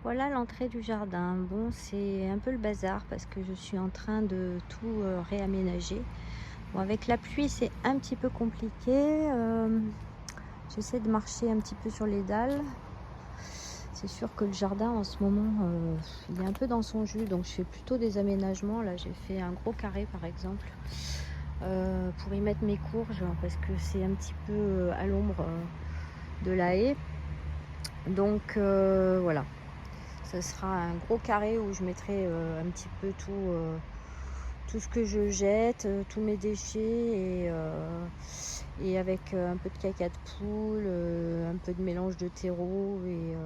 Voilà l'entrée du jardin. Bon, c'est un peu le bazar parce que je suis en train de tout réaménager. Bon, avec la pluie, c'est un petit peu compliqué. J'essaie de marcher un petit peu sur les dalles. C'est sûr que le jardin, en ce moment, il est un peu dans son jus. Donc, je fais plutôt des aménagements. Là, j'ai fait un gros carré, par exemple, pour y mettre mes courges parce que c'est un petit peu à l'ombre de la haie. Donc, voilà. Ce sera un gros carré où je mettrai un petit peu tout ce que je jette, tous mes déchets et avec un peu de caca de poule, un peu de mélange de terreau et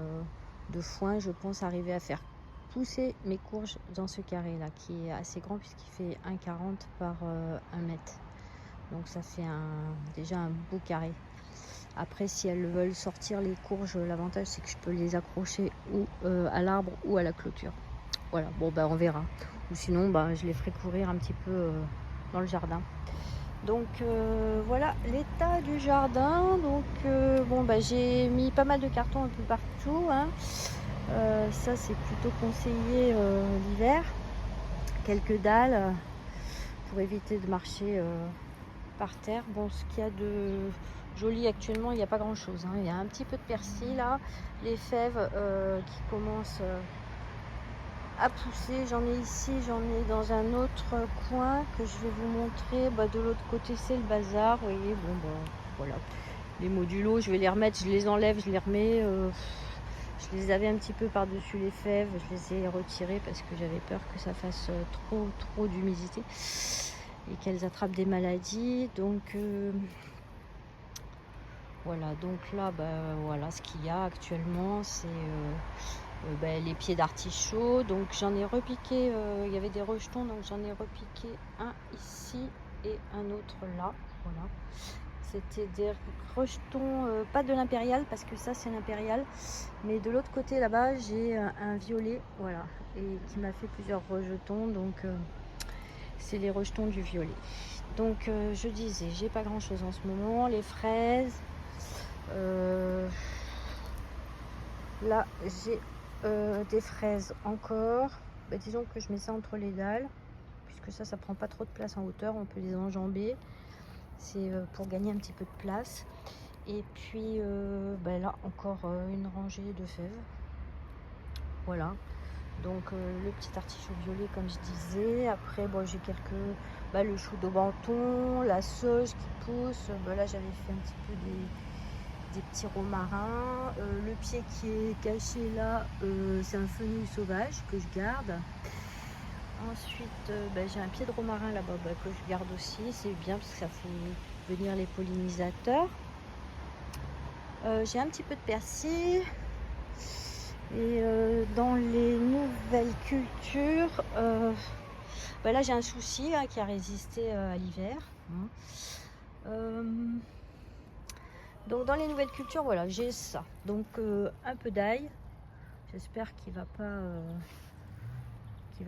de foin, je pense arriver à faire pousser mes courges dans ce carré là qui est assez grand puisqu'il fait 1,40 par 1 mètre. Donc ça fait déjà un beau carré. Après, si elles veulent sortir les courges, l'avantage c'est que je peux les accrocher ou à l'arbre ou à la clôture. Voilà, bon ben on verra. Ou sinon, ben, je les ferai courir un petit peu dans le jardin. Donc voilà l'état du jardin. Donc bon ben j'ai mis pas mal de cartons un peu partout, hein. Ça c'est plutôt conseillé l'hiver. Quelques dalles pour éviter de marcher par terre. Bon, ce qu'il y a de joli actuellement, il n'y a pas grand chose, hein. Il y a un petit peu de persil là, les fèves qui commencent à pousser. J'en ai ici, j'en ai dans un autre coin que je vais vous montrer. Bah, de l'autre côté c'est le bazar, vous voyez. Bon bah voilà, les modulos je vais les remettre, je les enlève, je les remets. Je les avais un petit peu par dessus les fèves, je les ai retirés parce que j'avais peur que ça fasse trop d'humidité et qu'elles attrapent des maladies. Donc voilà, donc là voilà ce qu'il y a actuellement, c'est les pieds d'artichaut. Donc j'en ai repiqué, il y avait des rejetons, donc j'en ai repiqué un ici et un autre là. Voilà, c'était des rejetons, pas de l'impérial parce que ça c'est l'impérial, mais de l'autre côté là-bas j'ai un violet, voilà, et qui m'a fait plusieurs rejetons. Donc c'est les rejetons du violet. Donc je disais, j'ai pas grand chose en ce moment. Les fraises, là j'ai des fraises encore. Bah, disons que je mets ça entre les dalles puisque ça prend pas trop de place en hauteur, on peut les enjamber, c'est pour gagner un petit peu de place. Et puis là encore une rangée de fèves, voilà. Donc le petit artichaut violet comme je disais. Après bon, j'ai quelques le chou d'Aubenton, la sauge qui pousse. Là j'avais fait un petit peu des petits romarins. Le pied qui est caché là, c'est un fenouil sauvage que je garde. Ensuite j'ai un pied de romarin là-bas que je garde aussi, c'est bien parce que ça fait venir les pollinisateurs. J'ai un petit peu de persil. Et dans les nouvelles cultures, là j'ai un souci qui a résisté à l'hiver, hein. Donc dans les nouvelles cultures, voilà, j'ai ça. Donc un peu d'ail. J'espère qu'il va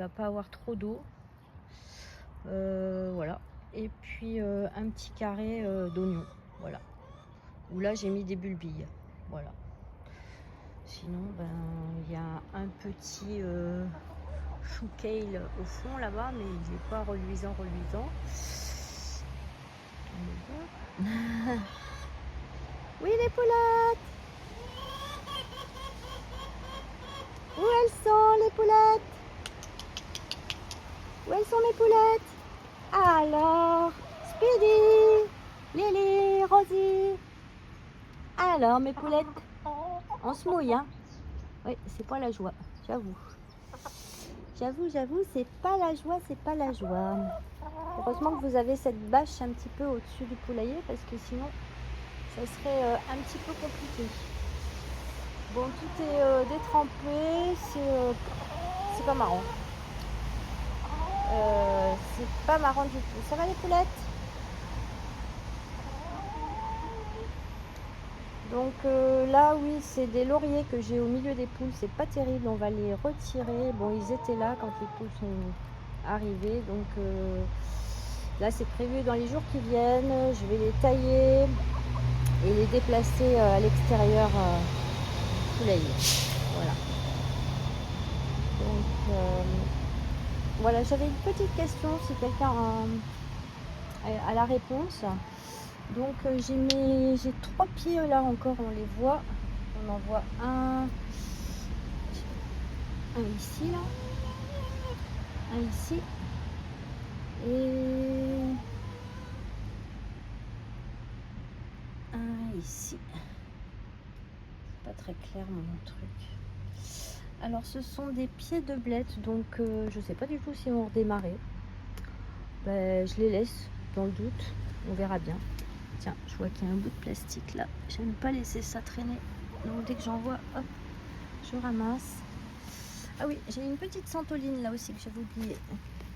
pas avoir trop d'eau. Voilà. Et puis un petit carré d'oignon. Voilà. Où là j'ai mis des bulbilles. Voilà. Sinon, il y a un petit chou kale au fond là-bas, mais il n'est pas reluisant. Oui, les poulettes. Où elles sont, les poulettes? Où elles sont, mes poulettes? Alors, Speedy, Lily, Rosie. Alors, mes poulettes, on se mouille, hein? Oui, c'est pas la joie, j'avoue. J'avoue, c'est pas la joie. Heureusement que vous avez cette bâche un petit peu au-dessus du poulailler parce que sinon, ça serait un petit peu compliqué. Bon, tout est détrempé, c'est pas marrant. C'est pas marrant du tout. Ça va les poulettes? Donc là, oui, c'est des lauriers que j'ai au milieu des poules. C'est pas terrible, on va les retirer. Bon, ils étaient là quand les poules sont arrivées. Donc là, c'est prévu dans les jours qui viennent. Je vais les tailler et les déplacer à l'extérieur du poulailler. Voilà. voilà, j'avais une petite question si quelqu'un a la réponse. Donc j'ai 3 pieds là encore, on les voit. On en voit un ici là, un ici et un ici. Pas très clair mon truc. Alors ce sont des pieds de blette, donc je sais pas du tout s'ils vont redémarrer. Ben, je les laisse dans le doute, on verra bien. Tiens, je vois qu'il y a un bout de plastique là, j'aime pas laisser ça traîner, donc dès que j'en vois, hop, je ramasse. Ah oui, j'ai une petite santoline là aussi que j'avais oublié,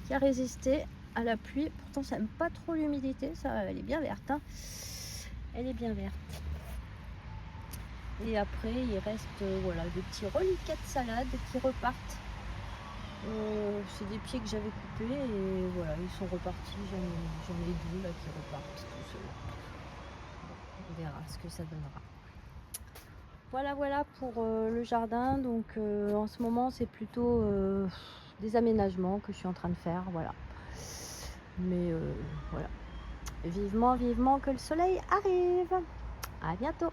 qui a résisté à la pluie. Pourtant ça n'aime pas trop l'humidité, ça, elle est bien verte, hein. Elle est bien verte. Et après il reste voilà, des petits reliquats de salade qui repartent. C'est des pieds que j'avais coupés et voilà, ils sont repartis. J'en ai deux là qui repartent tout seuls. On verra ce que ça donnera. Voilà pour le jardin. Donc en ce moment c'est plutôt des aménagements que je suis en train de faire, voilà. Mais voilà, vivement que le soleil arrive. À bientôt.